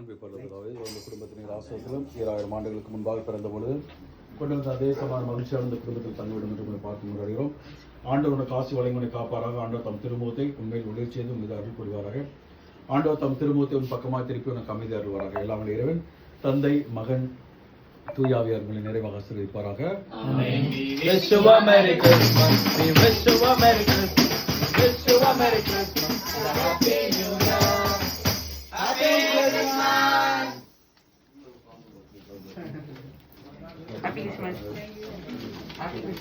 அன்பை பரலோகத்தாவே, இந்த குடும்பத்தினர் ஆசிரியர்களும் 2000 ஆண்டுகளுக்கு முன்பாக பிறந்த பொழுது கொண்டு வந்த அதே சமான மகிழ்ச்சியான இந்த குடும்பத்தில் தங்கிவிடும் என்று பார்த்து முன்னடைகிறோம். ஆண்டவர் உனக்கு ஆசி வழங்குவனை காப்பாராக. ஆண்டவர் தம் திருமுகத்தை உண்மையில் ஒளிர் செய்து மீது அருள் புரிவாராக. ஆண்டவர் தம் திருமுகத்தை உன் பக்கமாக திருப்பி உனக்கு அமைதி அருள்வாராக. எல்லாம் இறைவன் தந்தை மகன் தூயாவியார்களை நிறைவாக ஆசீர்வதிப்பாராக. Happy Christmas.